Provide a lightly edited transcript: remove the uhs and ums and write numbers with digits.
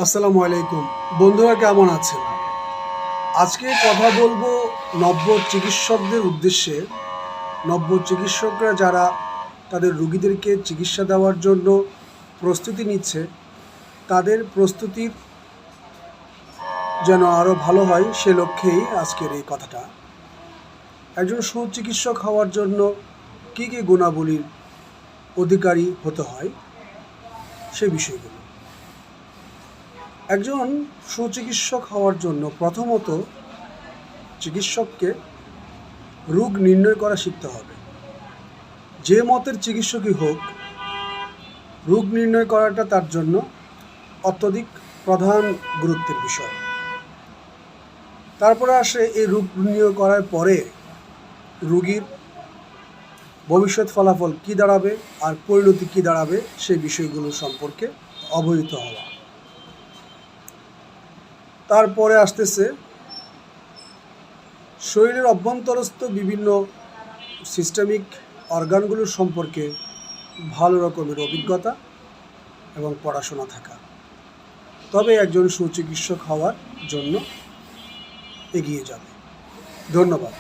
আসসালামু আলাইকুম বন্ধুরা, কেমন আছেন? আজকে কথা বলবো নব্য চিকিৎসকদের উদ্দেশ্যে। নব্য চিকিৎসকরা যারা তাদের রোগীদেরকে চিকিৎসা দেওয়ার জন্য প্রস্তুতি নিচ্ছে, তাদের প্রস্তুতির যেন আরও ভালো হয় সে লক্ষ্যেই আজকের এই কথাটা। একজন সুচিকিৎসক হওয়ার জন্য কী কী গুণাবলীর অধিকারী হতে হয় সে বিষয়গুলো। একজন সুচিকিৎসক হওয়ার জন্য প্রথমত চিকিৎসককে রোগ নির্ণয় করা শিখতে হবে। যে মতের চিকিৎসকই হোক, রোগ নির্ণয় করাটা তার জন্য অত্যধিক প্রধান গুরুত্বের বিষয়। তারপরে আসে এই রোগ নির্ণয় করার পরে রোগীর ভবিষ্যৎ ফলাফল কী দাঁড়াবে আর পরিণতি কী দাঁড়াবে সেই বিষয়গুলো সম্পর্কে অবহিত হওয়া। তারপরে আসতেছে শরীরের অভ্যন্তরস্থ বিভিন্ন সিস্টেমিক অর্গানগুলোর সম্পর্কে ভালো রকমের অভিজ্ঞতা এবং পড়াশোনা থাকা। তবে একজন সুচিকিৎসক হওয়ার জন্য এগিয়ে যাবে। ধন্যবাদ।